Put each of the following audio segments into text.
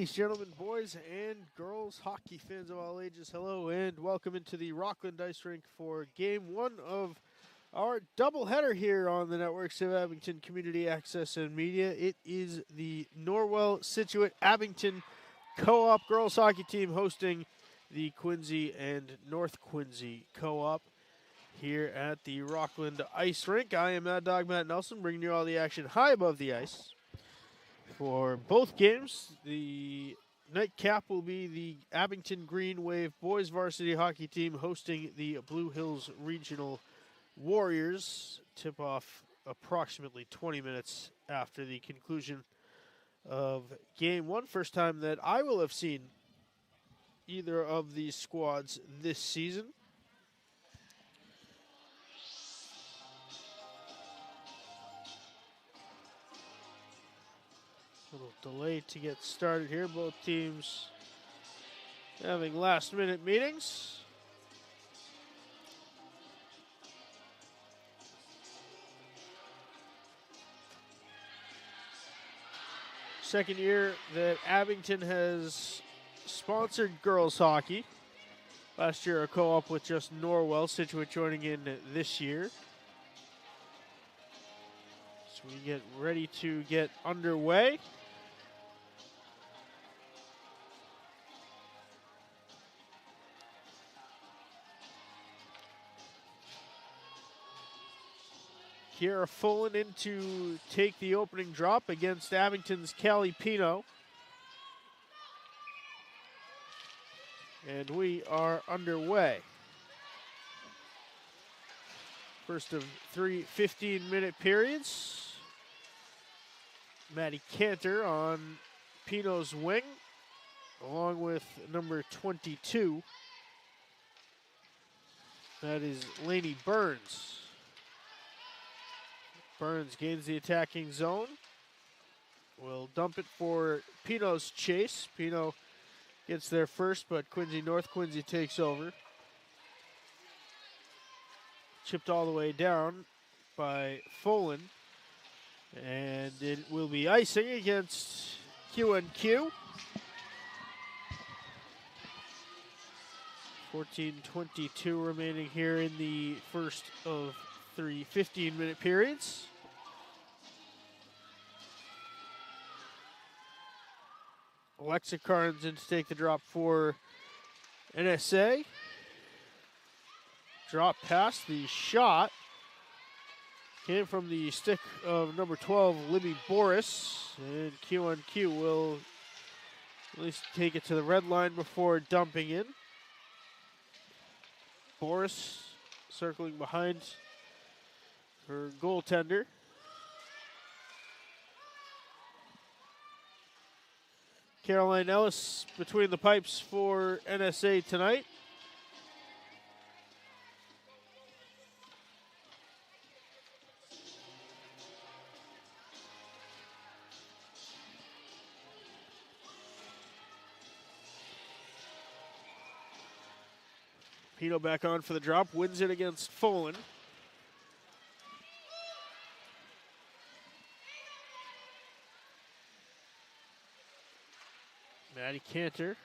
Ladies, gentlemen, boys, and girls, hockey fans of all ages, hello and welcome into the Rockland Ice Rink for Game 1 of our doubleheader here on the networks of Abington Community Access and Media. It is the Norwell Scituate Abington Co-op girls hockey team hosting the Quincy and North Quincy Co-op here at the Rockland Ice Rink. I am Mad Dog Matt Nelson, bringing you all the action high above the ice. For both games, the nightcap will be the Abington Green Wave boys varsity hockey team hosting the Blue Hills Regional Warriors. Tip off approximately 20 minutes after the conclusion of Game 1. First time that I will have seen either of these squads this season. Little delay to get started here. Both teams having last-minute meetings. Second year that Abington has sponsored girls hockey. Last year a co-op with just Norwell, Scituate joining in this year. So we get ready to get underway. Kiera Fullen in to take the opening drop against Abington's Callie Pino. And we are underway. First of three 15-minute periods. Maddie Cantor on Pino's wing, along with number 22. That is Lainey Burns. Burns gains the attacking zone. Will dump it for Pino's chase. Pino gets there first, but North Quincy takes over. Chipped all the way down by Fullen. And it will be icing against QNQ. 14:22 remaining here in the first of three 15-minute periods. Alexa Carnes in to take the drop for NSA. Drop past the shot. Came from the stick of number 12, Libby Boris. And QNQ will at least take it to the red line before dumping in. Boris circling behind her goaltender. Caroline Ellis between the pipes for NSA tonight. Pino back on for the drop, wins it against Fullen. Maddie Cantor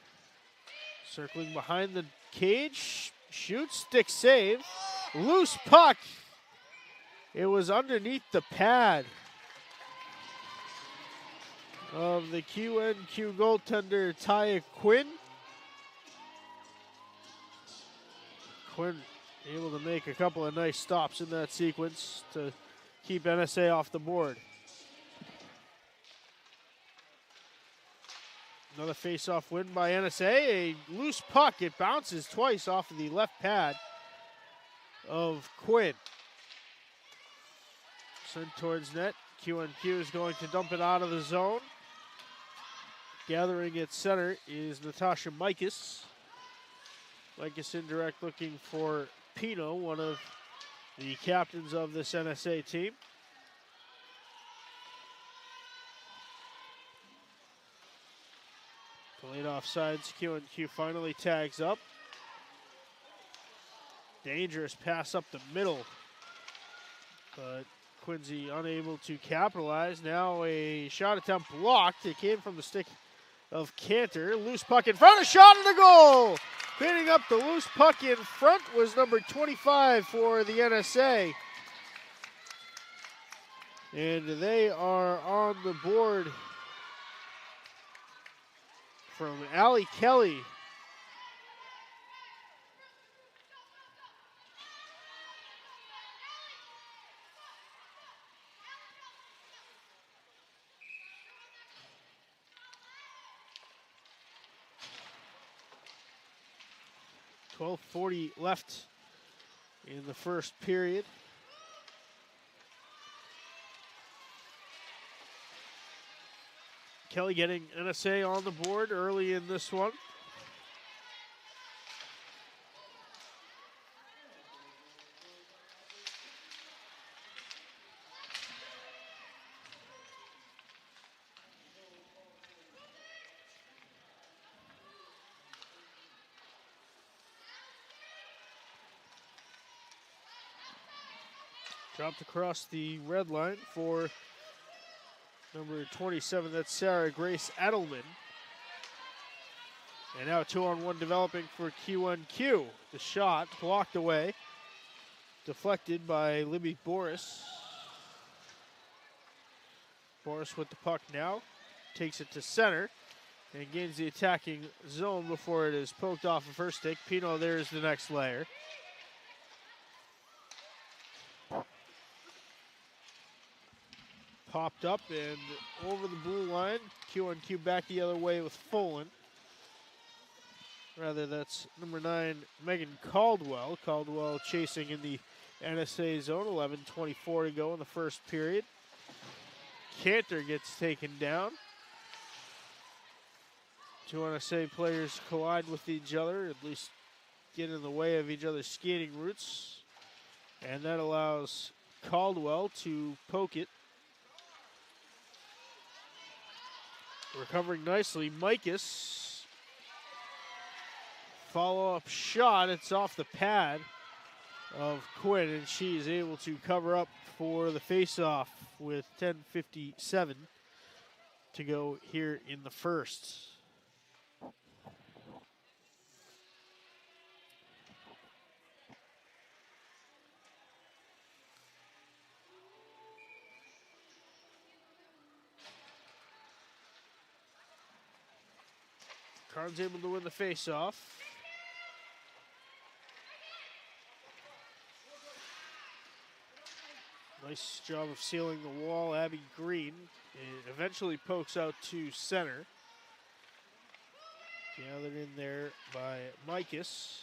circling behind the cage, shoots, stick save, loose puck. It was underneath the pad of the QNQ goaltender, Taya Quinn. Quinn able to make a couple of nice stops in that sequence to keep NSA off the board. Another face-off win by NSA. A loose puck. It bounces twice off of the left pad of Quinn. Sent towards net. QNQ is going to dump it out of the zone. Gathering at center is Natasha Mikas. Mikas indirect looking for Pino, one of the captains of this NSA team. Delayed offsides, QNQ finally tags up. Dangerous pass up the middle, but Quincy unable to capitalize. Now a shot attempt blocked. It came from the stick of Cantor. Loose puck in front, a shot and a goal! Cleaning up the loose puck in front was number 25 for the NSA. And they are on the board from Allie Kelly. .12:40 left in the first period. Kelly getting NSA on the board early in this one. Dropped across the red line for number 27, that's Sarah Grace Edelman. And now 2-on-1 developing for QNQ. The shot blocked away, deflected by Libby Boris. Boris with the puck now, takes it to center, and gains the attacking zone before it is poked off of her stick. Pino, there's the next layer. Popped up and over the blue line. QNQ back the other way with Folan. Rather, that's number 9, Megan Caldwell. Caldwell chasing in the NSA zone. 11:24 to go in the first period. Cantor gets taken down. Two NSA players collide with each other, at least get in the way of each other's skating routes. And that allows Caldwell to poke it. Recovering nicely, Mikas. Follow-up shot, it's off the pad of Quinn, and she is able to cover up for the face-off with 10:57 to go here in the first. Carnes able to win the face-off. Nice job of sealing the wall. Abby Green eventually pokes out to center. Gathered in there by Mikas.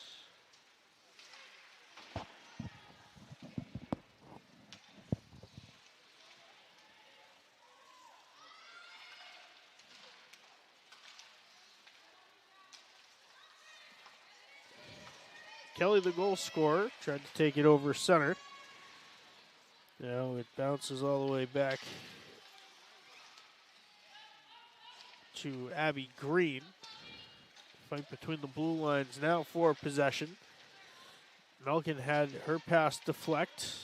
Kelly, the goal scorer, tried to take it over center. Now it bounces all the way back to Abby Green. Fight between the blue lines now for possession. Melkin had her pass deflect.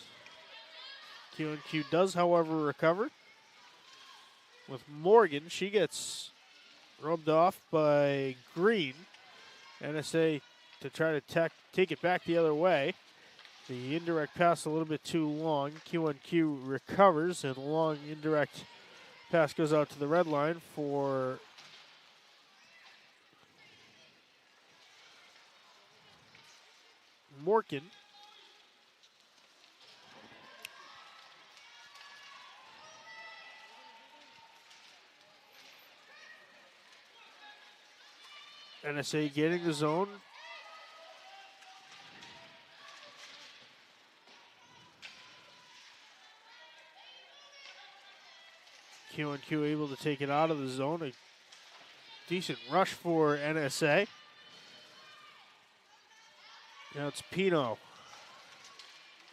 QNQ does, however, recover. With Morgan, she gets rubbed off by Green. NSA to try to take it back the other way. The indirect pass a little bit too long. QNQ recovers, and a long indirect pass goes out to the red line for Morgan. NSA getting the zone. QNQ able to take it out of the zone. A decent rush for NSA. Now it's Pino.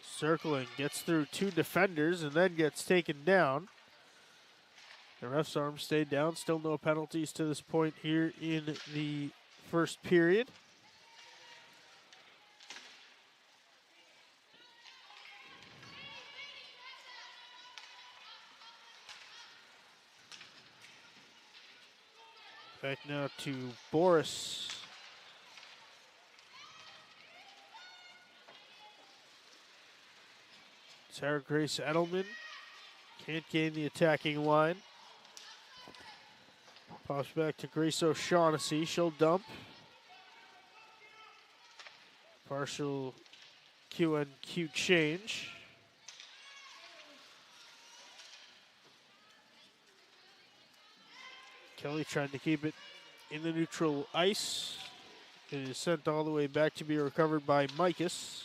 Circling, gets through two defenders and then gets taken down. The ref's arm stayed down. Still no penalties to this point here in the first period. Back now to Boris. Sarah Grace Edelman can't gain the attacking line. Pops back to Grace O'Shaughnessy. She'll dump. Partial QNQ change. Kelly trying to keep it in the neutral ice. It is sent all the way back to be recovered by Mikas.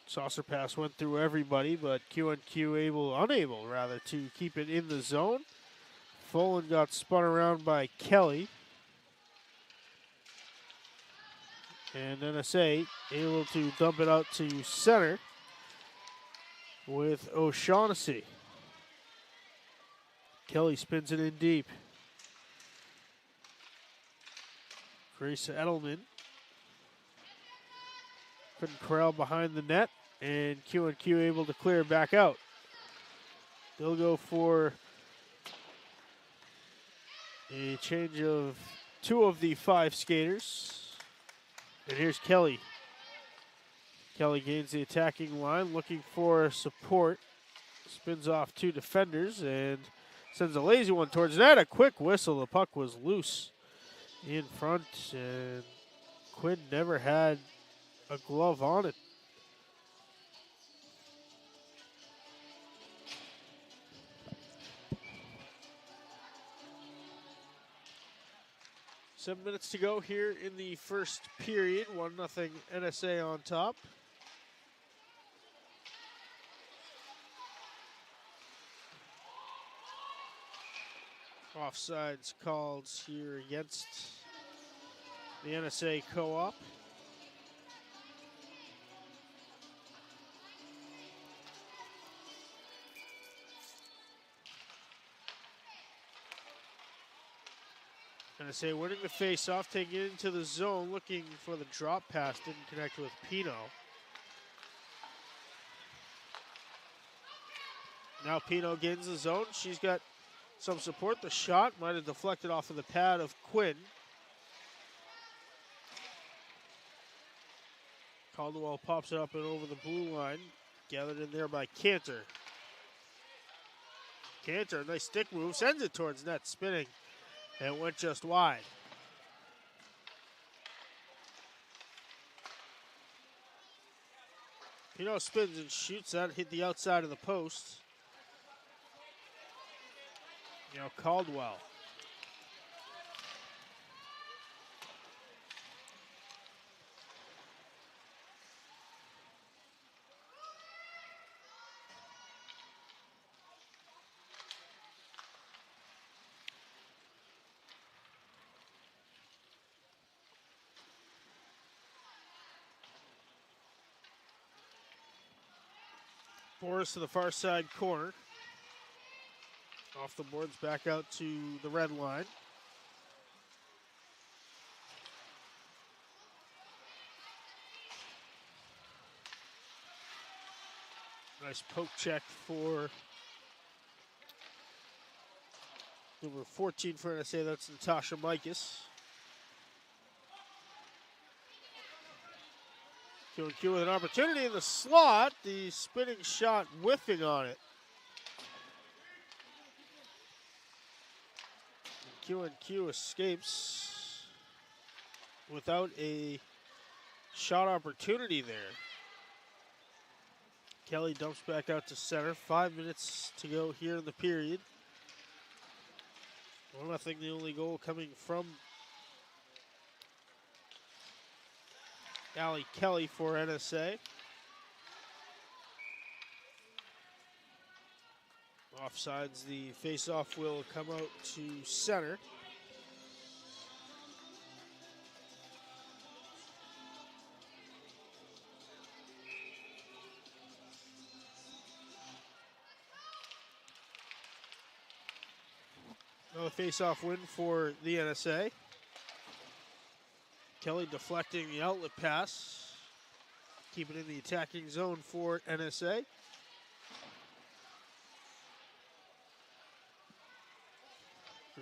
Saucer pass went through everybody, but QNQ unable to keep it in the zone. Folan got spun around by Kelly. And NSA able to dump it out to center with O'Shaughnessy. Kelly spins it in deep. Grace Edelman couldn't corral behind the net, and QNQ able to clear back out. They'll go for a change of 2 of the 5 skaters. And here's Kelly. Kelly gains the attacking line, looking for support. Spins off 2 defenders and sends a lazy one towards net. A quick whistle. The puck was loose in front, and Quinn never had a glove on it. Seven minutes to go here in the first period. 1-0 NSA on top. Offsides called here against the NSA co-op. NSA winning the face-off, taking it into the zone, looking for the drop pass, didn't connect with Pino. Now Pino gains the zone. She's got some support. The shot might have deflected off of the pad of Quinn. Caldwell pops it up and over the blue line. Gathered in there by Cantor. Cantor, nice stick move, sends it towards net, spinning. And it went just wide. Pino spins and shoots that, hit the outside of the post. Caldwell. Boris to the far side corner. Off the boards, back out to the red line. Nice poke check for number 14 for NSA. That's Natasha Mikas. QNQ with an opportunity in the slot. The spinning shot whiffing on it. QNQ escapes without a shot opportunity there. Kelly dumps back out to center. 5 minutes to go here in the period. 1-0, the only goal coming from Allie Kelly for NSA. Offsides, the face-off will come out to center. Another face-off win for the NSA. Kelly deflecting the outlet pass. Keep it in the attacking zone for NSA.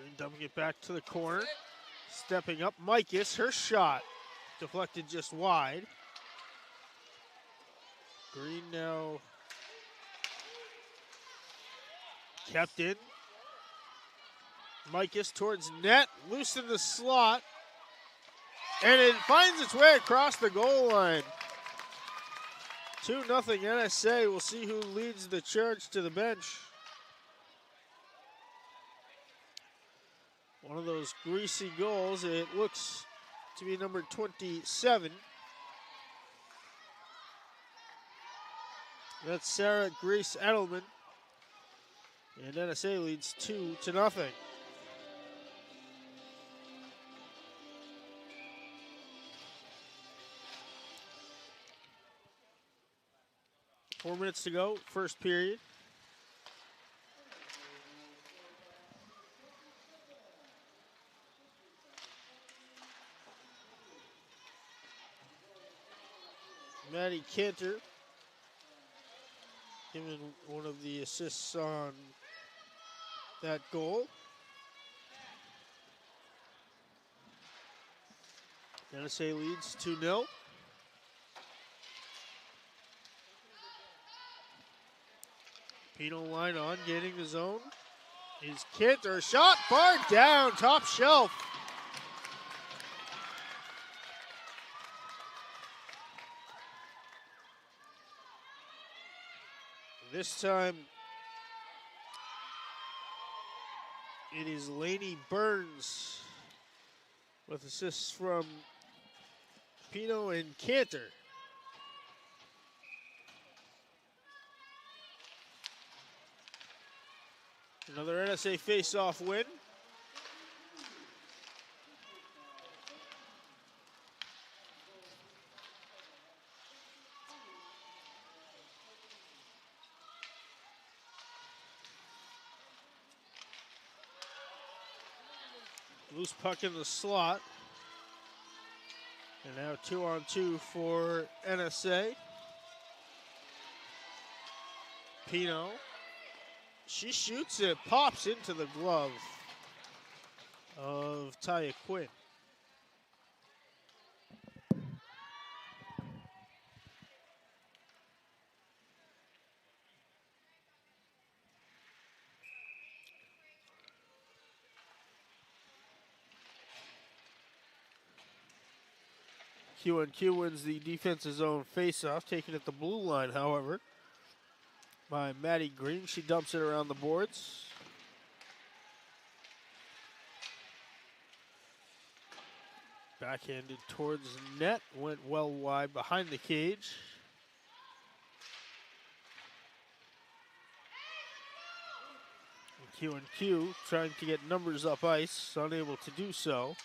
Green dumping it back to the corner. Stepping up, Mikus, her shot. Deflected just wide. Green now kept in. Mikus towards net, loose in the slot. And it finds its way across the goal line. 2-0 NSA. We'll see who leads the charge to the bench. One of those greasy goals. It looks to be number 27. That's Sarah Grace Edelman. And NSA leads 2-0. Four minutes to go, first period. Maddie Cantor given one of the assists on that goal. NSA leads 2-0. Pino line on, getting the zone. Is Cantor, shot far down, top shelf. This time, it is Lainey Burns with assists from Pino and Cantor. Another NSA face-off win. Loose puck in the slot. And now 2-on-2 for NSA. Pino. She shoots it, pops into the glove of Taya Quinn. Q&Q wins the defensive zone faceoff, taken at the blue line, however, by Maddie Green. She dumps it around the boards. Backhanded towards net, went well wide behind the cage. Q&Q trying to get numbers up ice, unable to do so.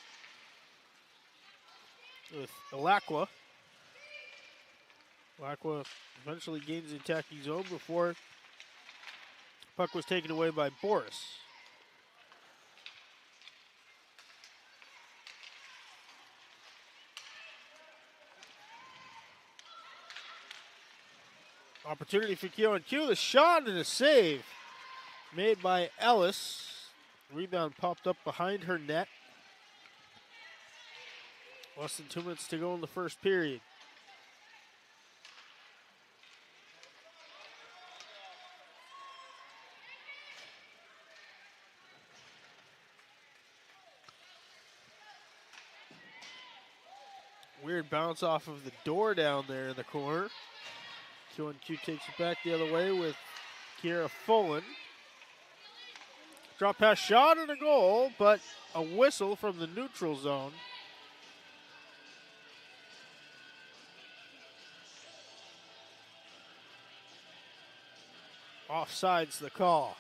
With Alakwa. Alakwa eventually gains the attacking zone before puck was taken away by Boris. Opportunity for Q&Q, the shot and a save made by Ellis. Rebound popped up behind her net. Less than 2 minutes to go in the first period. Weird bounce off of the door down there in the corner. Q&Q takes it back the other way with Kiera Fullen. Drop pass shot and a goal, but a whistle from the neutral zone. Offside's the call.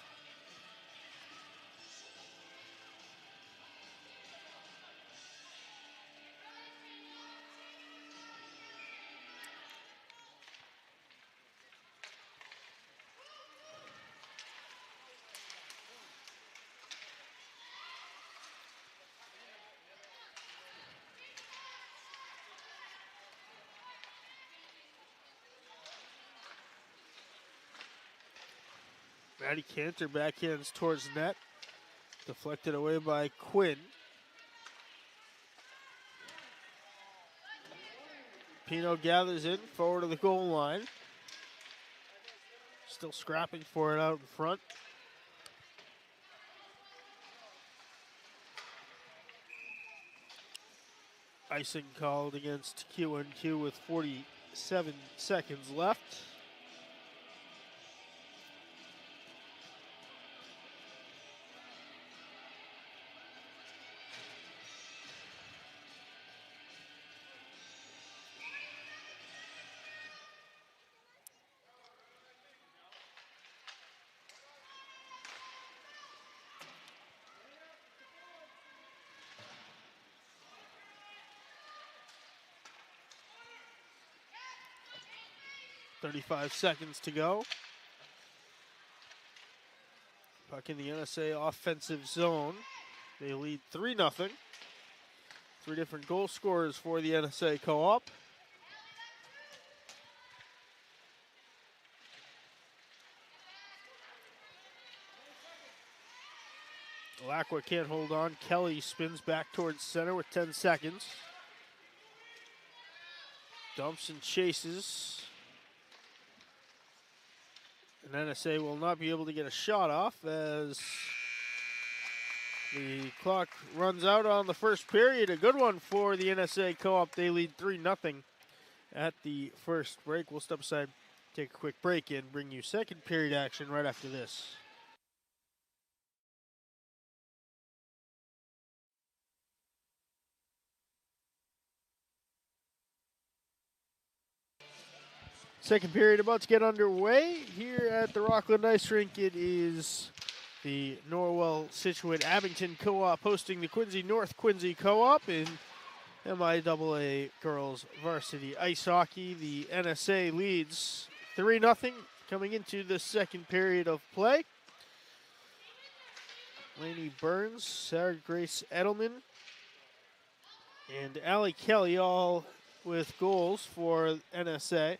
Maddie Cantor backhands towards net. Deflected away by Quinn. Pino gathers in forward of the goal line. Still scrapping for it out in front. Icing called against QNQ with 47 seconds left. .35 seconds to go. Puck in the NSA offensive zone. They lead 3-0. 3 different goal scorers for the NSA co-op. Lacqua can't hold on. Kelly spins back towards center with 10 seconds. Dumps and chases. And NSA will not be able to get a shot off as the clock runs out on the first period. A good one for the NSA co-op. They lead 3-0 at the first break. We'll step aside, take a quick break, and bring you second period action right after this. Second period about to get underway here at the Rockland Ice Rink. It is the Norwell Scituate Abington Co-op hosting the Quincy North Quincy Co-op in MIAA Girls Varsity Ice Hockey. The NSA leads 3-0 coming into the second period of play. Lainey Burns, Sarah Grace Edelman, and Allie Kelly all with goals for NSA.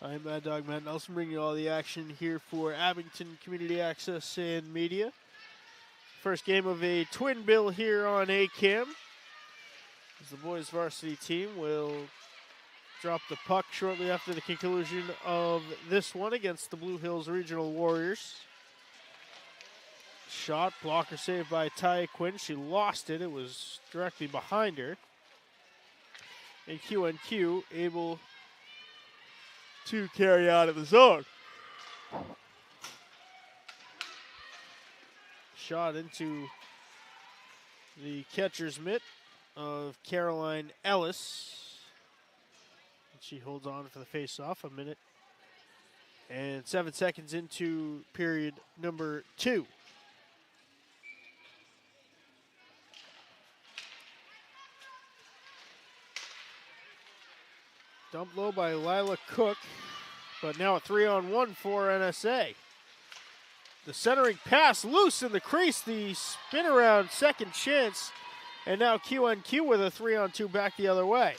I'm Mad Dog Matt Nelson, bringing you all the action here for Abington Community Access and Media. First game of a twin bill here on ACAM. As the boys varsity team will drop the puck shortly after the conclusion of this one against the Blue Hills Regional Warriors. Shot, blocker saved by Ty Quinn. She lost it. It was directly behind her. And QNQ able to carry out of the zone. Shot into the catcher's mitt of Caroline Ellis. And she holds on for the face-off. 1 minute and 7 seconds into period number 2. Dumped low by Lila Cook, but now a 3-on-1 for NSA. The centering pass loose in the crease, the spin around second chance, and now QNQ with a 3-on-2 back the other way.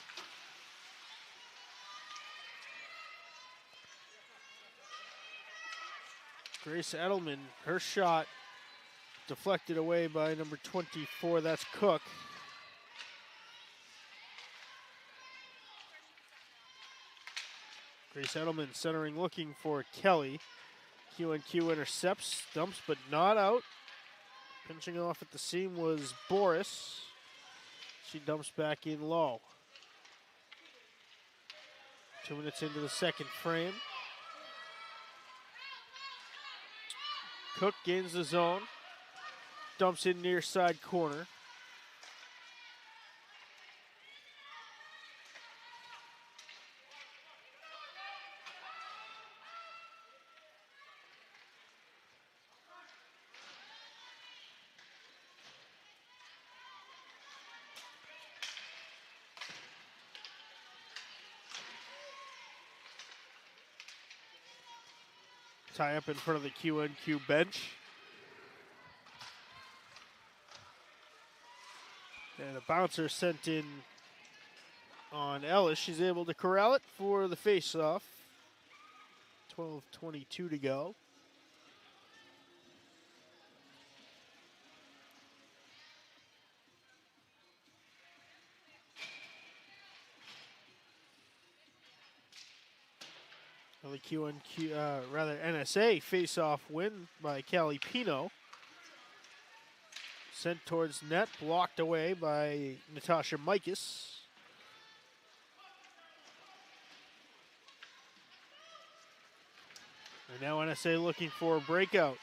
Grace Edelman, her shot deflected away by number 24, that's Cook. Grace Edelman centering, looking for Kelly. QNQ intercepts, dumps but not out. Pinching off at the seam was Boris. She dumps back in low. 2 minutes into the second frame. Cook gains the zone. Dumps in near side corner. Tie up in front of the QNQ bench. And a bouncer sent in on Ellis. She's able to corral it for the face-off. 12:22 to go. The NSA face-off win by Callie Pino. Sent towards net, blocked away by Natasha Mikas. And now NSA looking for a breakout.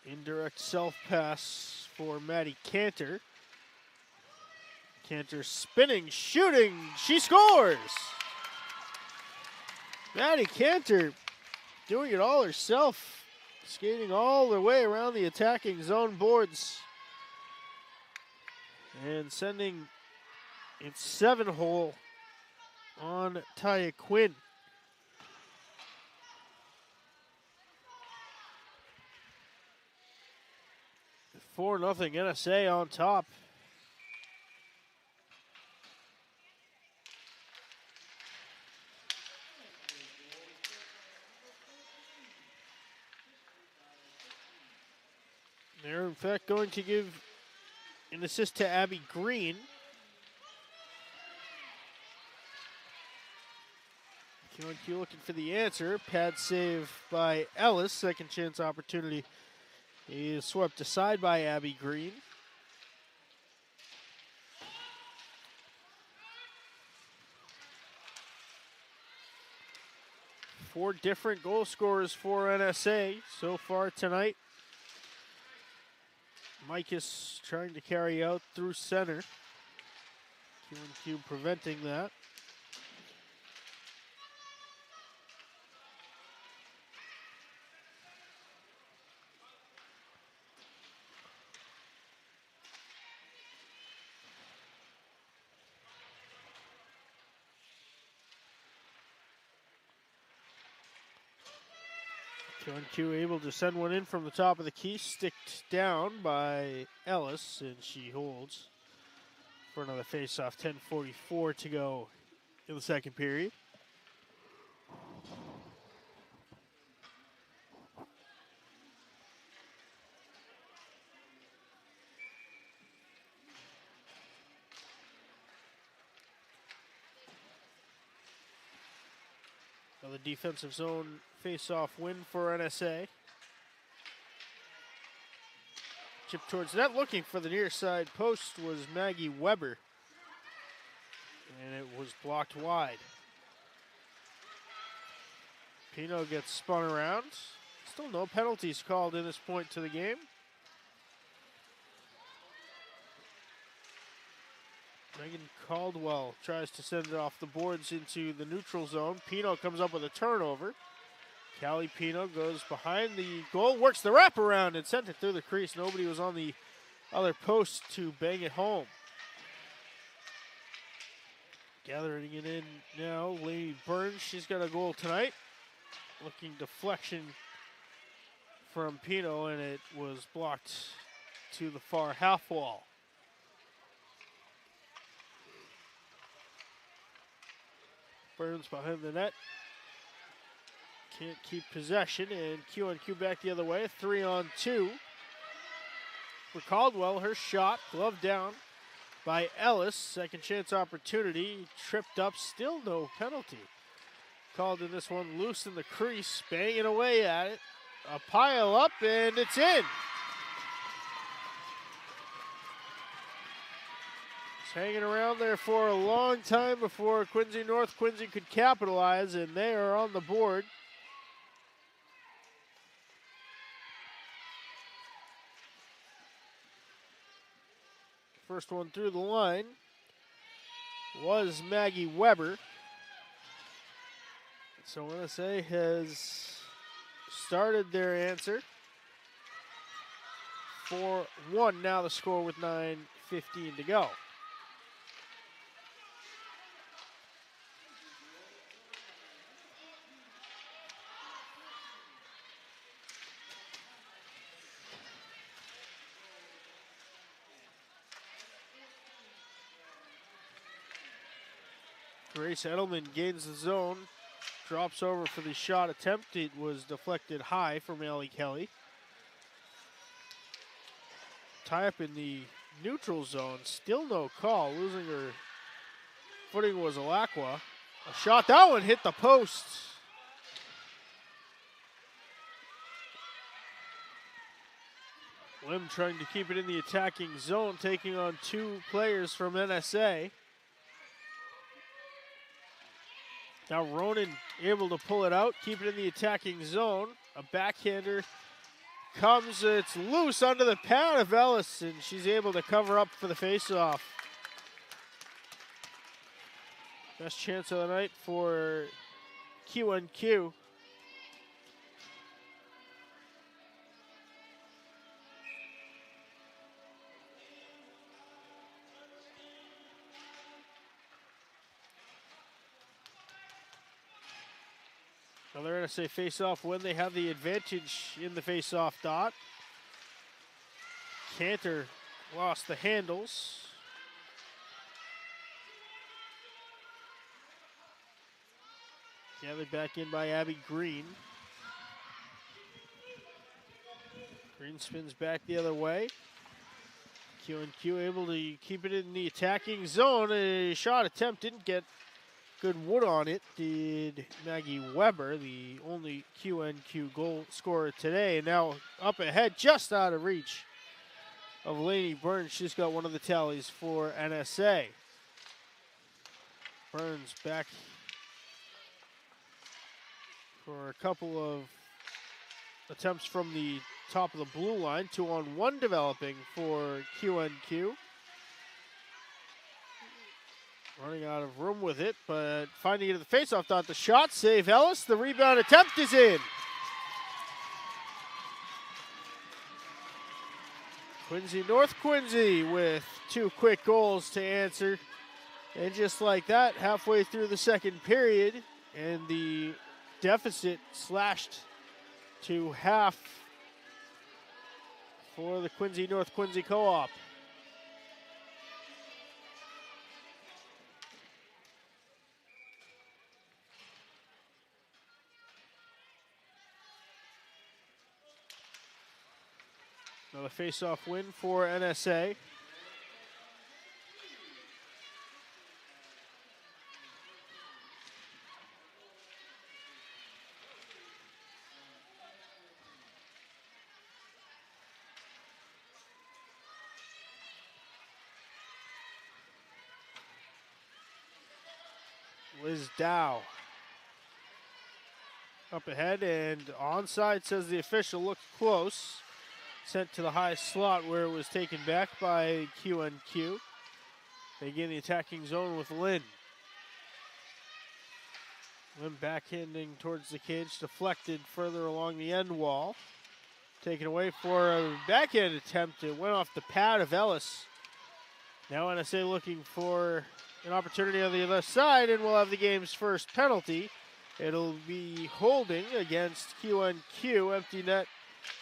Indirect self-pass for Maddie Cantor. Cantor spinning, shooting, she scores! Maddie Cantor doing it all herself, skating all the way around the attacking zone boards and sending it 7-hole on Taya Quinn. Four 0 NSA on top. They're in fact going to give an assist to Abby Green. QNQ looking for the answer. Pad save by Ellis. Second chance opportunity. He is swept aside by Abby Green. Four different goal scorers for NSA so far tonight. Mikas trying to carry out through center. QNQ preventing that. QNQ able to send one in from the top of the key, sticked down by Ellis, and she holds for another face-off. 10:44 to go in the second period. Another defensive zone face-off win for NSA. Chip towards net, looking for the near side post was Maggie Weber. And it was blocked wide. Pino gets spun around. Still no penalties called in this point to the game. Megan Caldwell tries to send it off the boards into the neutral zone. Pino comes up with a turnover. Callie Pino goes behind the goal, works the wraparound and sent it through the crease. Nobody was on the other post to bang it home. Gathering it in now, Lady Burns, she's got a goal tonight. Looking deflection from Pino, and it was blocked to the far half wall. Burns behind the net. Can't keep possession, and QNQ back the other way. 3-on-2 for Caldwell. Her shot, glove down by Ellis. Second chance opportunity. Tripped up, still no penalty. Called in this one, loose in the crease, banging away at it. A pile up, and it's in. Hanging around there for a long time before Quincy North Quincy could capitalize, and they are on the board. First one through the line was Maggie Weber. So NSA has started their answer. 4-1 now the score with 9:15 to go. Grace Edelman gains the zone, drops over for the shot attempt. It was deflected high from Allie Kelly. Tie up in the neutral zone, still no call. Losing her footing was Alakwa. A shot, that one hit the post. Lim trying to keep it in the attacking zone, taking on two players from NSA. Now Ronan able to pull it out, keep it in the attacking zone. A backhander comes, it's loose under the pad of Ellis, and she's able to cover up for the faceoff. Best chance of the night for QNQ. Another NSA faceoff when they have the advantage in the faceoff dot. Cantor lost the handles. Gathered back in by Abby Green. Green spins back the other way. QNQ able to keep it in the attacking zone. A shot attempt didn't get good wood on it, did Maggie Weber, the only QNQ goal scorer today. And now up ahead, just out of reach of Lainey Burns. She's got one of the tallies for NSA. Burns back for a couple of attempts from the top of the blue line. 2-on-1 developing for QNQ. Running out of room with it, but finding it at the faceoff dot. The shot save Ellis. The rebound attempt is in. Quincy North Quincy with two quick goals to answer. And just like that, halfway through the second period, and the deficit slashed to half for the Quincy North Quincy Co-op. Another face-off win for NSA. Liz Dow up ahead, and onside, says the official. Looked close. Sent to the high slot where it was taken back by QNQ. They get in the attacking zone with Lynn. Lynn backhanding towards the cage, deflected further along the end wall. Taken away for a backhand attempt. It went off the pad of Ellis. Now NSA looking for an opportunity on the left side, and we'll have the game's first penalty. It'll be holding against QNQ, empty net,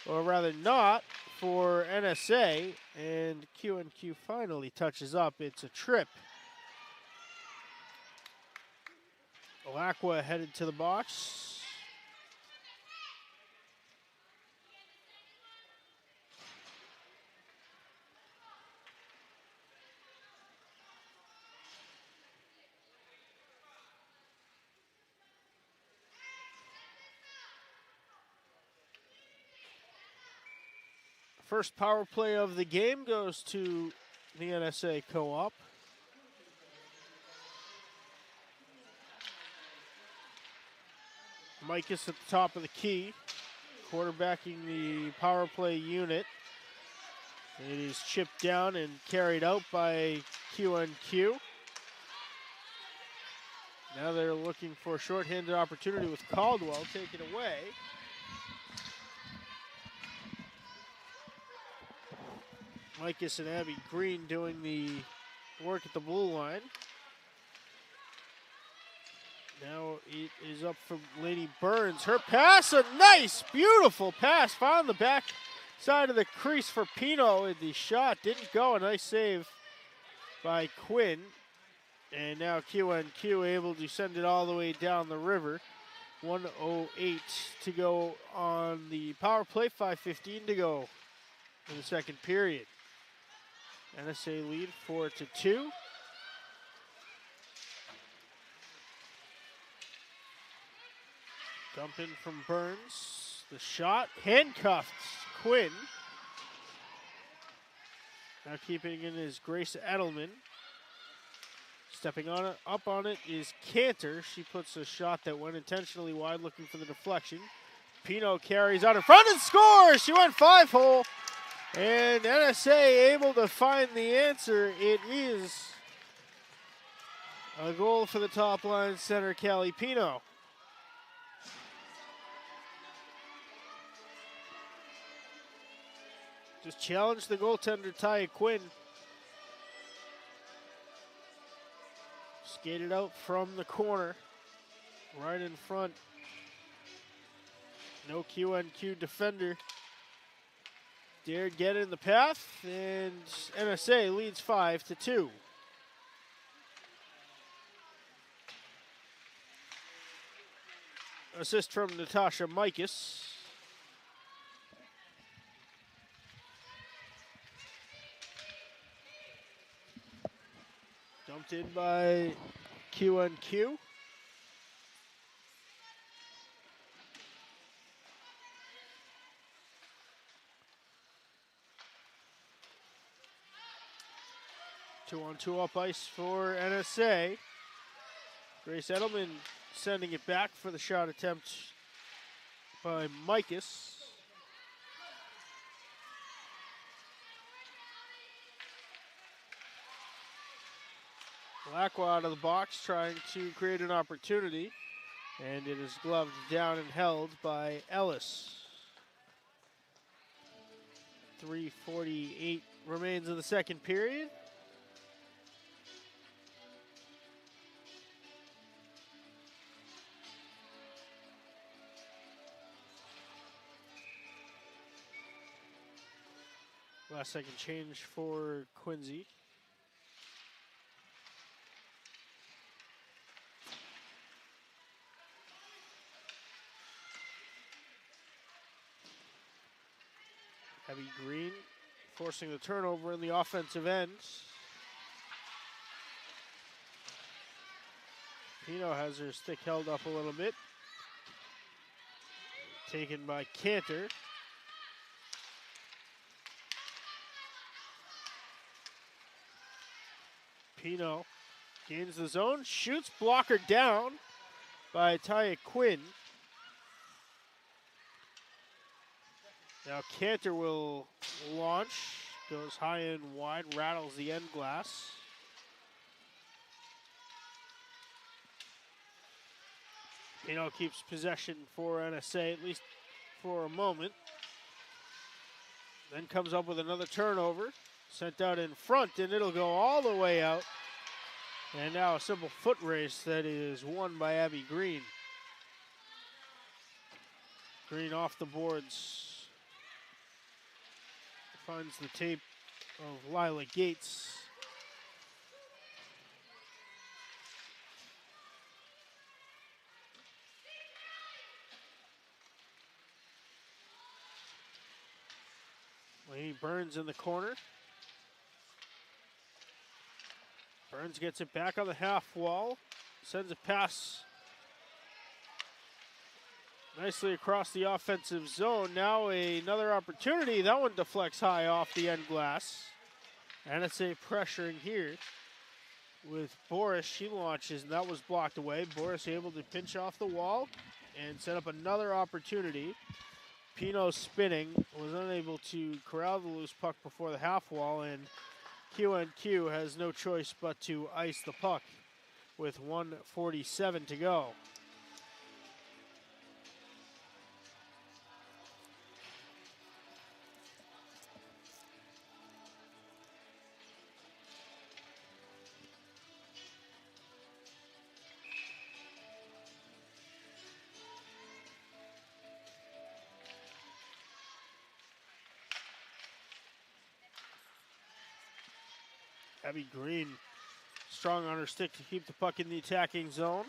or rather not, for NSA, and QNQ finally touches up. It's a trip. Alakwa headed to the box. First power play of the game goes to the NSA Co-op. Mikas at the top of the key, quarterbacking the power play unit. It is chipped down and carried out by QNQ. Now they're looking for a shorthanded opportunity with Caldwell taken away. Mikas and Abby Green doing the work at the blue line. Now it is up from Lady Burns. Her pass, a nice, beautiful pass. Found the back side of the crease for Pino. And the shot didn't go. A nice save by Quinn. And now QNQ able to send it all the way down the river. 1:08 to go on the power play. 5:15 to go in the second period. NSA lead 4-2. Dump in from Burns. The shot. Handcuffed Quinn. Now keeping in is Grace Edelman. Stepping on it, up on it is Cantor. She puts a shot that went intentionally wide, looking for the deflection. Pino carries out in front and scores! She went 5-hole. And NSA able to find the answer. It is a goal for the top line center, Callie Pino. Just challenged the goaltender, Taya Quinn. Skated out from the corner, right in front. No QNQ defender. Dared get in the path, and NSA leads 5-2. Assist from Natasha Mikus. Dumped in by QNQ. Two-on-two up ice for NSA. Grace Edelman sending it back for the shot attempt by Mikus. Blackwell out of the box trying to create an opportunity, and it is gloved down and held by Ellis. 3:48 remains of the second period. Last second change for Quincy. Abby Green forcing the turnover in the offensive end. Pino has her stick held up a little bit. Taken by Cantor. Pino gains the zone, shoots, blocker down by Taya Quinn. Now Cantor will launch, goes high and wide, rattles the end glass. Pino keeps possession for NSA, at least for a moment. Then comes up with another turnover, sent out in front, and it'll go all the way out. And now a simple foot race that is won by Abby Green. Green off the boards. Finds the tape of Lila Gates. Laney Burns in the corner. Burns gets it back on the half wall. Sends a pass nicely across the offensive zone. Now another opportunity. That one deflects high off the end glass. NSA pressuring here with Boris. She launches, and that was blocked away. Boris able to pinch off the wall and set up another opportunity. Pino spinning, was unable to corral the loose puck before the half wall, and QNQ has no choice but to ice the puck with 1:47 to go. Abby Green strong on her stick to keep the puck in the attacking zone.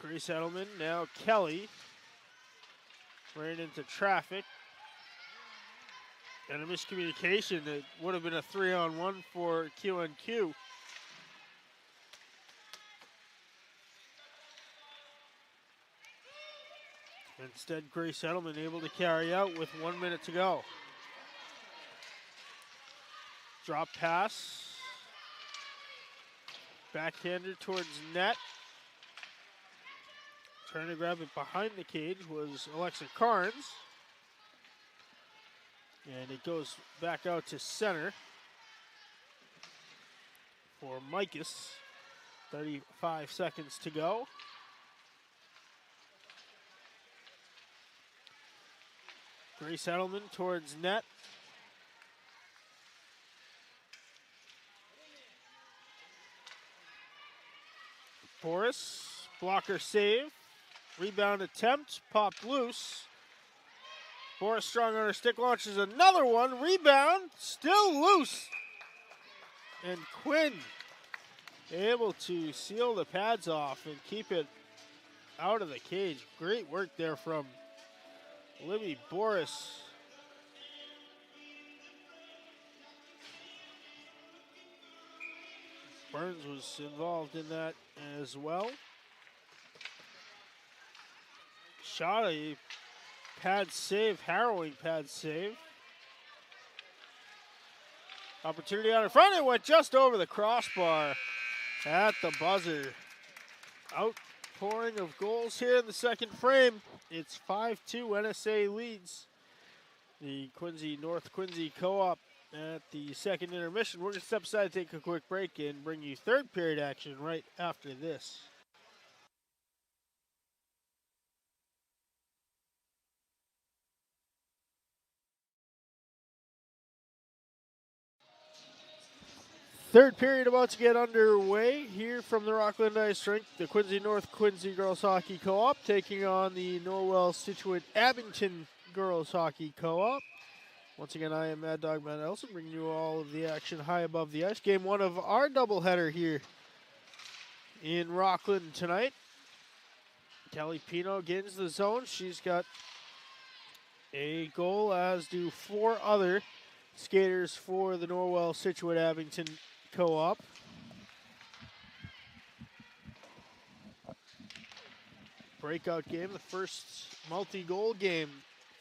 Grace Edelman, now Kelly. Ran into traffic. And a miscommunication. It would have been a 3-on-1 for QNQ. Instead, Grace Edelman able to carry out with 1 minute to go. Drop pass. Backhander towards net. Trying to grab it behind the cage was Alexa Carnes. And it goes back out to center for Mikas. 35 seconds to go. Grace Edelman towards net. Boris, blocker save. Rebound attempt, popped loose. Boris strong on her stick, launches another one. Rebound, still loose. And Quinn able to seal the pads off and keep it out of the cage. Great work there from Libby Boris. Burns was involved in that as well. Shot a pad save, harrowing pad save. Opportunity out in front, it went just over the crossbar at the buzzer. Outpouring of goals here in the second frame. It's 5-2, NSA leads the North Quincy Co-op at the second intermission. We're going to step aside, take a quick break, and bring you third period action right after this. Third period about to get underway here from the Rockland Ice Rink. The Quincy North Quincy Girls Hockey Co-op taking on the Norwell Scituate Abington Girls Hockey Co-op. Once again, I am Mad Dog Matt Nelson, bringing you all of the action high above the ice. Game one of our doubleheader here in Rockland tonight. Kelly Pino gains the zone. She's got a goal, as do 4 other skaters for the Norwell Scituate Abington Co-op. Breakout game, the first multi-goal game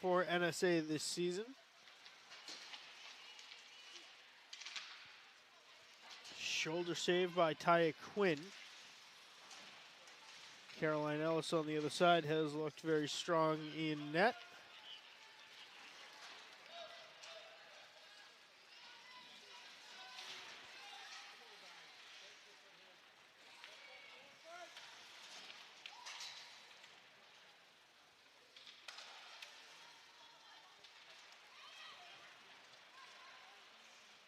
for NSA this season. Shoulder save by Taya Quinn. Caroline Ellis on the other side has looked very strong in net.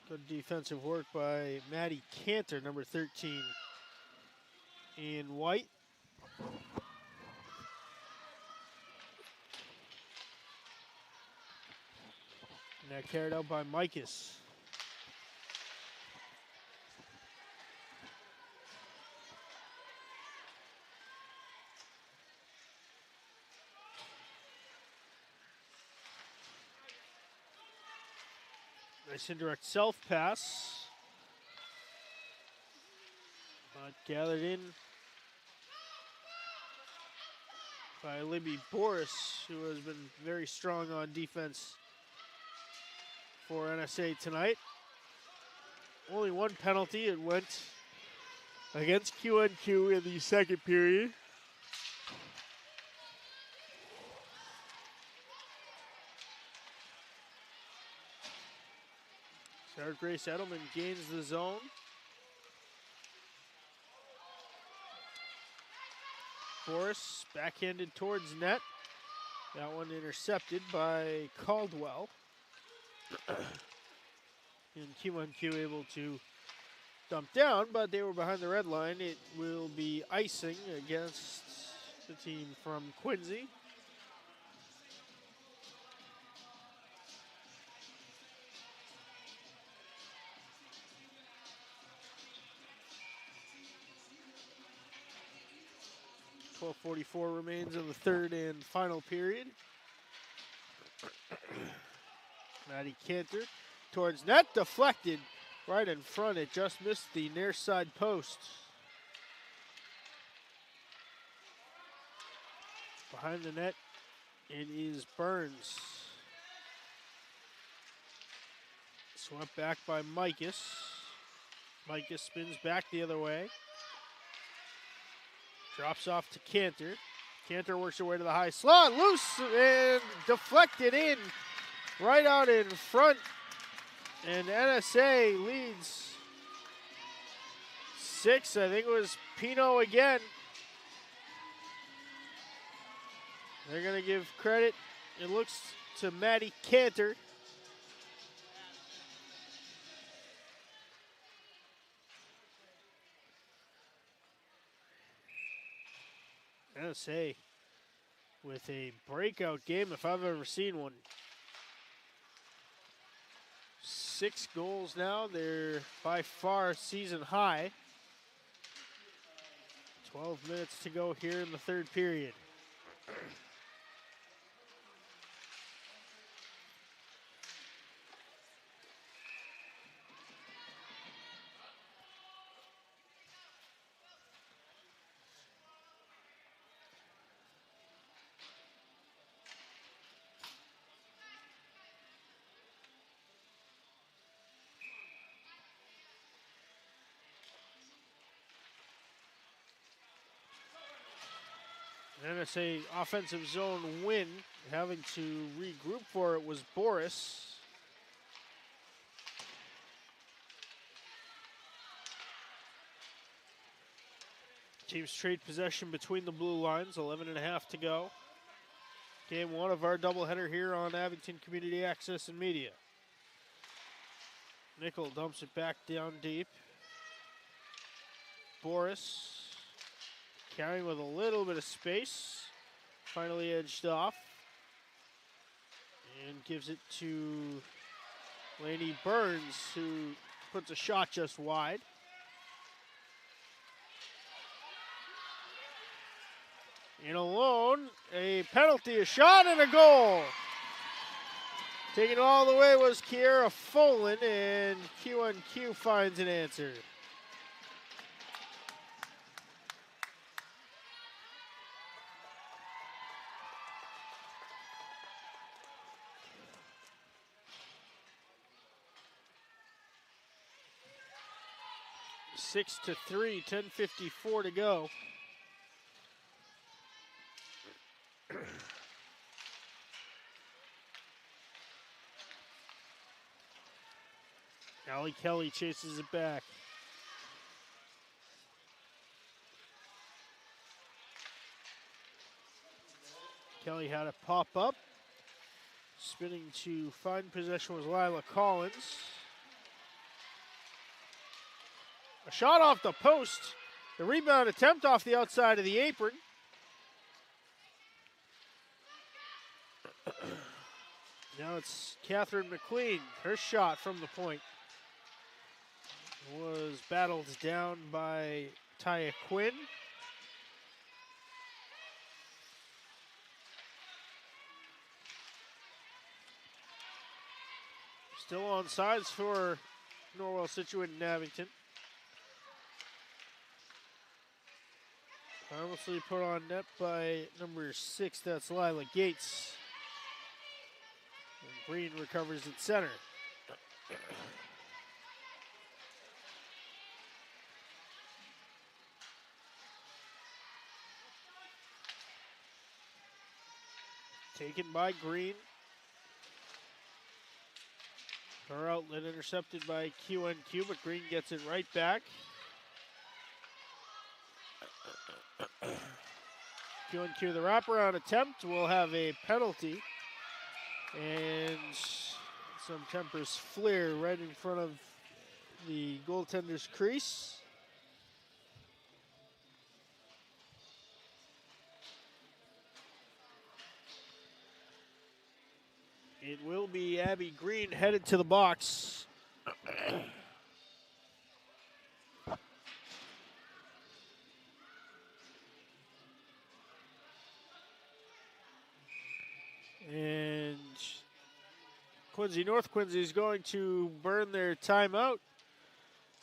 Good defensive work by Maddie Cantor, number 13 in white. And that carried out by Mikas. Nice indirect self pass. But gathered in by Libby Boris, who has been very strong on defense for NSA tonight. Only one penalty. It went against QNQ in the second period. Sarah Grace Edelman gains the zone. Boris backhanded towards net. That one intercepted by Caldwell. And QNQ able to dump down, but they were behind the red line. It will be icing against the team from Quincy. 12:44 remains in the third and final period. Maddie Cantor towards net, deflected right in front. It just missed the near side post. Behind the net, it is Burns. Swept back by Mikas. Mikas spins back the other way. Drops off to Cantor. Cantor works her way to the high slot. Loose and deflected in. Right out in front. And NSA leads 6. I think it was Pino again. They're going to give credit, it looks, to Maddie Cantor. NSA with a breakout game if I've ever seen one. 6 goals now. They're by far season high. 12 minutes to go here in the third period. NSA offensive zone win. Having to regroup for it was Boris. Teams trade possession between the blue lines. 11.5 to go. Game 1 of our doubleheader here on Abington Community Access and Media. Nickel dumps it back down deep. Boris carrying with a little bit of space. Finally edged off. And gives it to Lainey Burns, who puts a shot just wide. In alone, a penalty, a shot, and a goal. Taking it all the way was Kiera Folan, and QNQ finds an answer. Six to 3, 10:54 to go. Allie Kelly chases it back. Kelly had it pop up. Spinning to find possession was Lila Collins. A shot off the post. The rebound attempt off the outside of the apron. Now it's Catherine McLean. Her shot from the point was battled down by Taya Quinn. Still on sides for Norwell Scituate and Abington. Harmlessly put on net by number 6, that's Lila Gates. And Green recovers at center. Taken by Green. Her outlet intercepted by QNQ, but Green gets it right back. QNQ, the wraparound attempt, will have a penalty. And some Tempest Flair right in front of the goaltender's crease. It will be Abby Green headed to the box. Quincy North Quincy is going to burn their timeout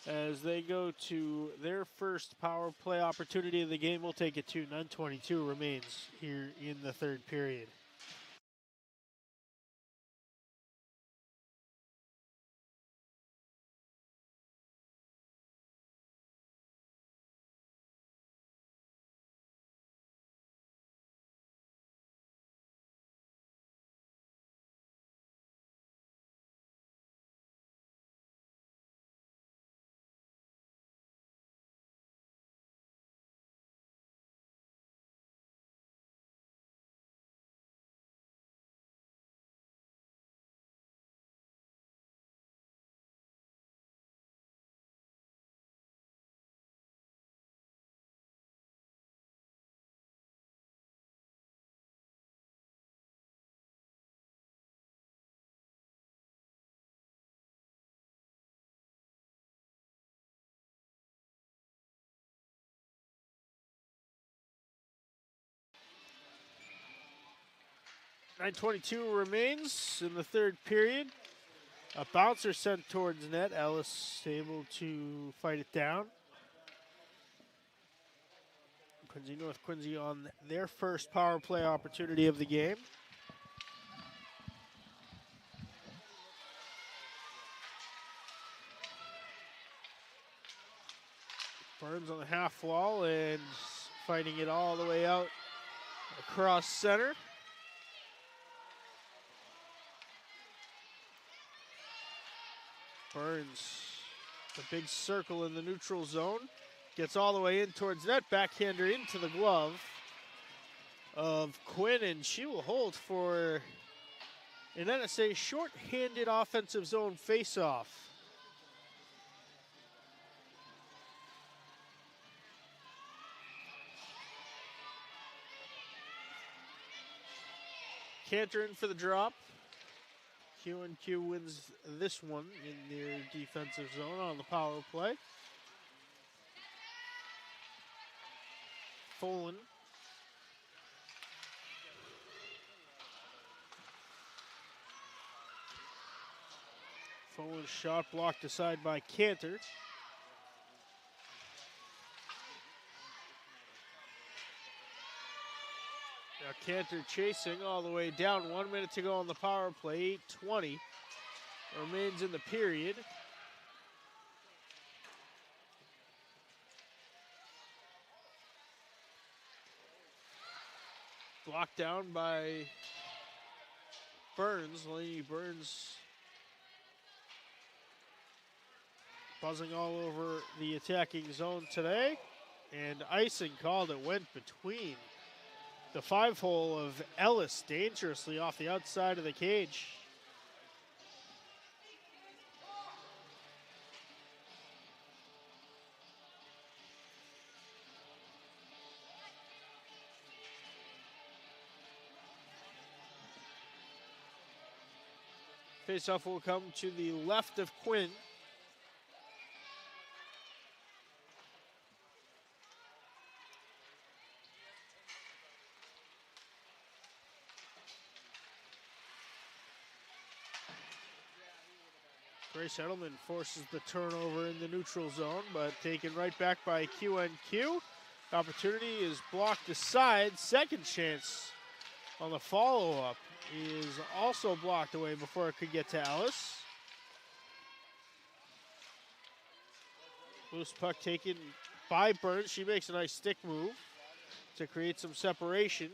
as they go to their first power play opportunity of the game. We'll take it to 9:22 remains here in the third period. .922 remains in the third period. A bouncer sent towards net. Ellis able to fight it down. Quincy North Quincy on their first power play opportunity of the game. Burns on the half wall and fighting it all the way out across center. Burns, the big circle in the neutral zone, gets all the way in towards net, backhander into the glove of Quinn, and she will hold for an NSA short-handed offensive zone faceoff. Cantor in for the drop. Q&Q wins this one in their defensive zone on the power play. Folan. Folan's shot blocked aside by Cantor. Now Cantor chasing all the way down. 1 minute to go on the power play. 8:20 remains in the period. Blocked down by Burns. Laney Burns buzzing all over the attacking zone today. And icing called. It went between the 5-hole of Ellis, dangerously off the outside of the cage. Faceoff will come to the left of Quinn. Grace Edelman forces the turnover in the neutral zone, but taken right back by Q&Q. Opportunity is blocked aside. Second chance on the follow-up is also blocked away before it could get to Ellis. Loose puck taken by Burns. She makes a nice stick move to create some separation.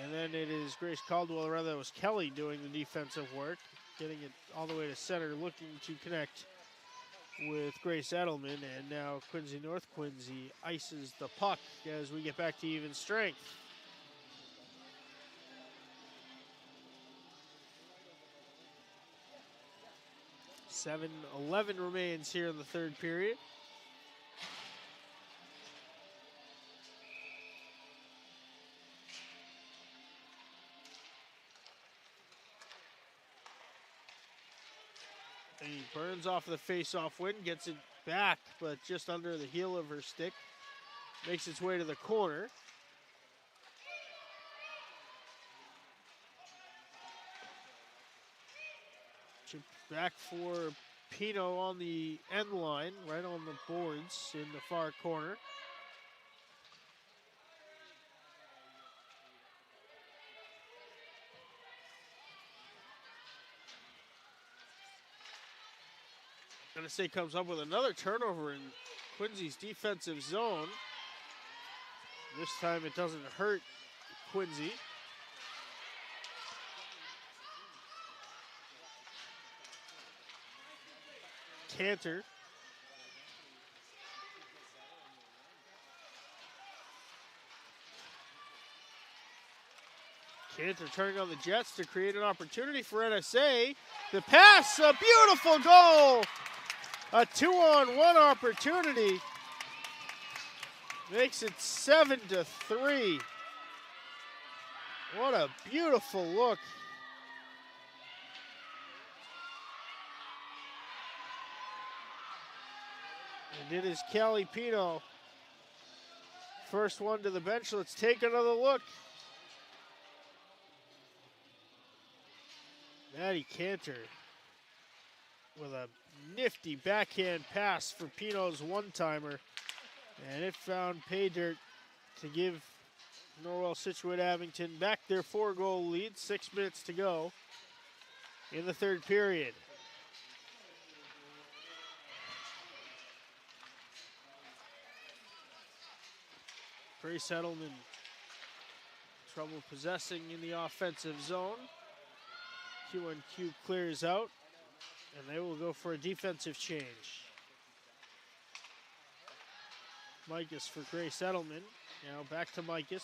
And then it is Grace Caldwell, or rather it was Kelly doing the defensive work, getting it all the way to center, looking to connect with Grace Edelman. And now Quincy North Quincy ices the puck as we get back to even strength. .7:11 remains here in the third period. And Burns off of the face-off win, gets it back, but just under the heel of her stick. Makes its way to the corner. Chip back for Pino on the end line, right on the boards in the far corner. NSA comes up with another turnover in Quincy's defensive zone. This time it doesn't hurt Quincy. Cantor. Cantor turning on the Jets to create an opportunity for NSA. The pass, a beautiful goal. A 2-on-1 opportunity. Makes it 7-3. What a beautiful look. And it is Callie Pino. First one to the bench. Let's take another look. Maddie Cantor with a nifty backhand pass for Pino's one-timer. And it found pay dirt to give Norwell Scituate Abington back their 4-goal lead. 6 minutes to go in the third period. Grace Edelman trouble possessing in the offensive zone. QNQ clears out, and they will go for a defensive change. Micus for Grace Edelman. Now back to Micus.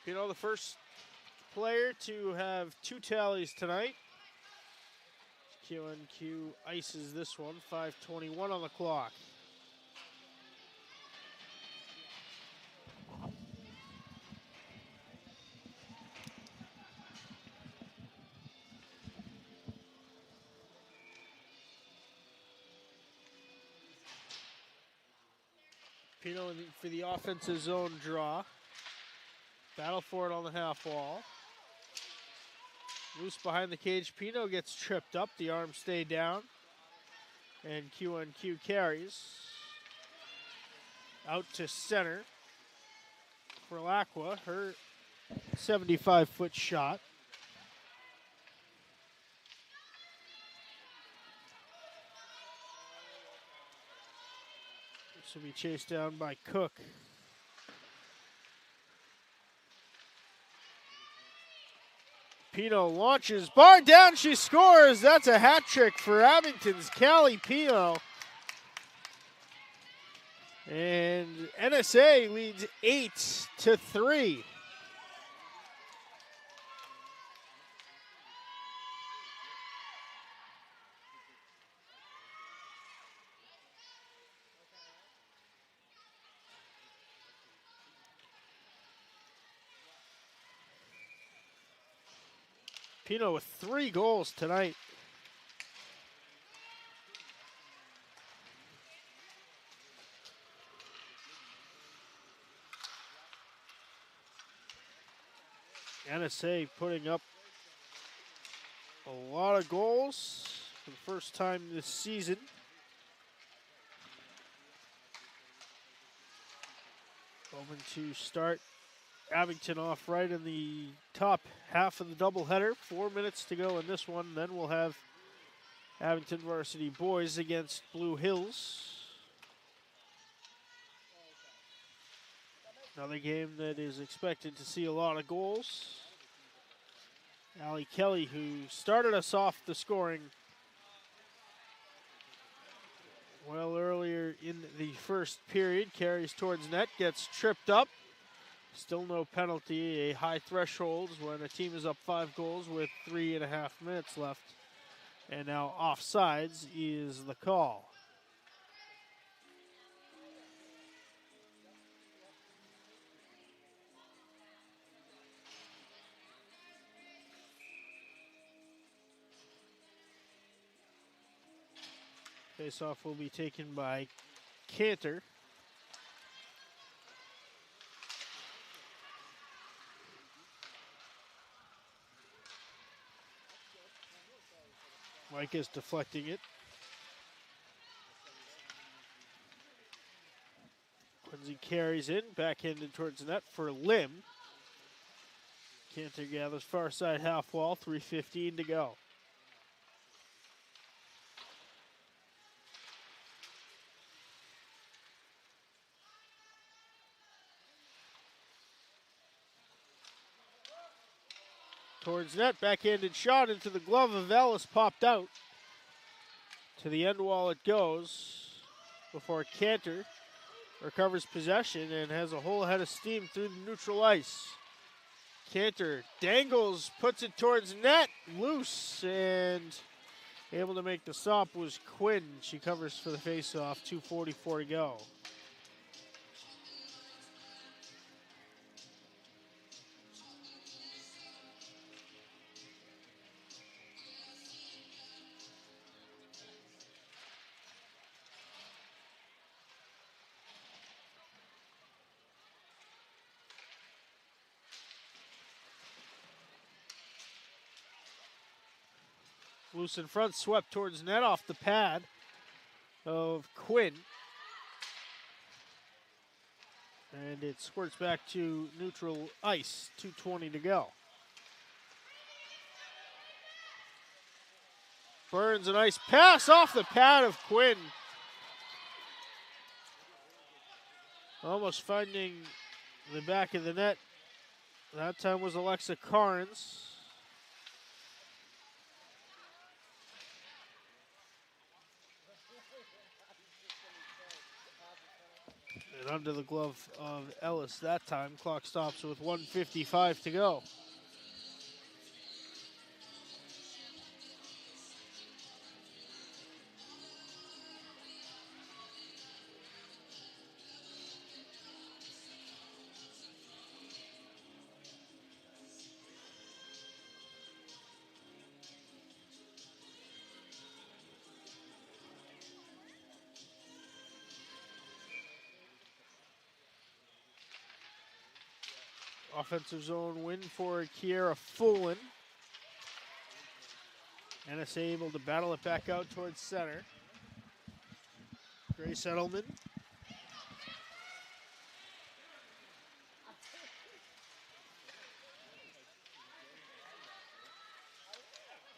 Pino, the first player to have 2 tallies tonight. QNQ ices this one, 5:21 on the clock. Pino for the offensive zone draw. Battle for it on the half wall. Loose behind the cage. Pino gets tripped up. The arms stay down. And QNQ carries. Out to center for Lacqua. Her 75-foot shot. This will be chased down by Cook. Pino launches, bar down, she scores. That's a hat trick for Abington's Callie Pino. And NSA leads 8-3. Pino with 3 goals tonight. NSA putting up a lot of goals for the first time this season. Hoping to start Abington off right in the top half of the doubleheader. 4 minutes to go in this one. Then we'll have Abington varsity boys against Blue Hills. Another game that is expected to see a lot of goals. Allie Kelly, who started us off the scoring well earlier in the first period, carries towards net, gets tripped up. Still no penalty, a high threshold when a team is up 5 goals with 3.5 minutes left. And now offsides is the call. Face-off will be taken by Cantor. Mike is deflecting it. Quincy carries in, backhanded towards the net for Lim. Cantor gathers far side half wall, 3:15 to go. Towards net, backhanded shot into the glove of Ellis, popped out. To the end wall it goes before Cantor recovers possession and has a whole head of steam through the neutral ice. Cantor dangles, puts it towards net, loose, and able to make the stop was Quinn. She covers for the faceoff, 2:44 to go. Loose in front, swept towards net off the pad of Quinn. And it squirts back to neutral ice, 2:20 to go. Burns a nice pass off the pad of Quinn. Almost finding the back of the net. That time was Alexa Carnes. And under the glove of Ellis that time. Clock stops with 1:55 to go. Offensive zone win for Kiera Fullen. NSA able to battle it back out towards center. Grace Edelman.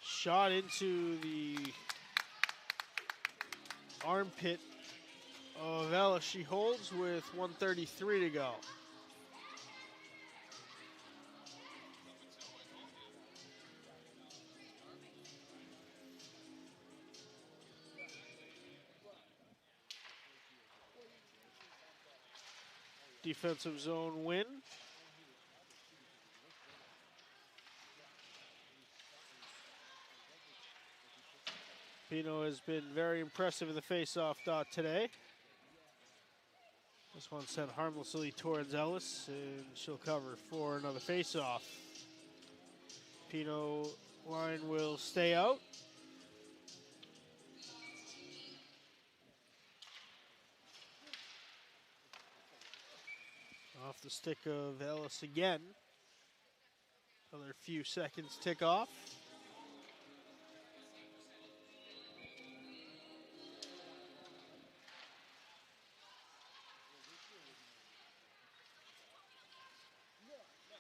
Shot into the armpit of Ellis. She holds with 1:33 to go. Defensive zone win. Pino has been very impressive in the face-off dot today. This one sent harmlessly towards Ellis, and she'll cover for another face-off. Pino line will stay out. Off the stick of Ellis again. Another few seconds tick off.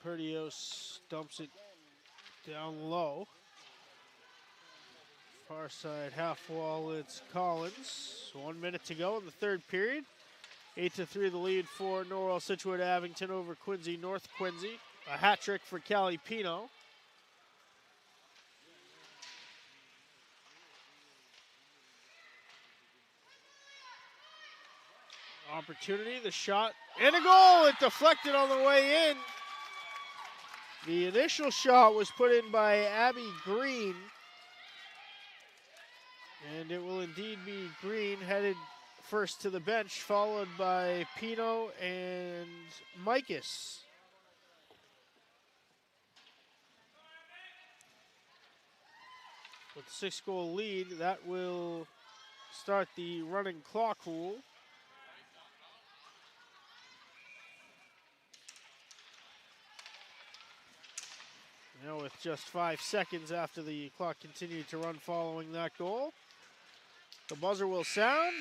Perdios dumps it down low. Far side half wall, it's Collins. 1 minute to go in the third period. 8-3 the lead for Norwell Scituate Abington over Quincy North Quincy. A hat trick for Callie Pino. Opportunity, the shot, and a goal! It deflected on the way in. The initial shot was put in by Abby Green. And it will indeed be Green headed first to the bench, followed by Pino and Mikas. With a 6-goal lead, that will start the running clock rule. Now with just 5 seconds after the clock continued to run following that goal, the buzzer will sound,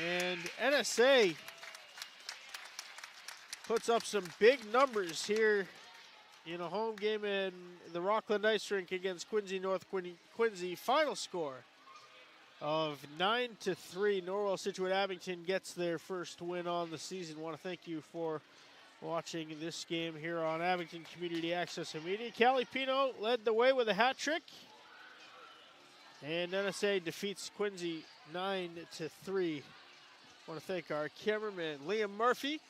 and NSA puts up some big numbers here in a home game in the Rockland Ice Rink against Quincy North Quincy. Final score of 9-3. Norwell Scituate Abington gets their first win on the season. Want to thank you for watching this game here on Abington Community Access and Media. Callie Pino led the way with a hat trick, and NSA defeats Quincy 9-3. Want to thank our cameraman Liam Murphy.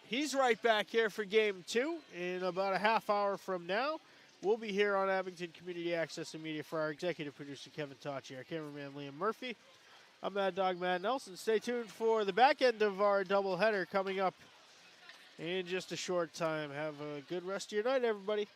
He's right back here for game 2 in about a half hour from now. We'll be here on Abington Community Access and Media for our executive producer, Kevin Tocci, our cameraman, Liam Murphy. I'm Mad Dog Matt Nelson. Stay tuned for the back end of our doubleheader coming up in just a short time. Have a good rest of your night, everybody.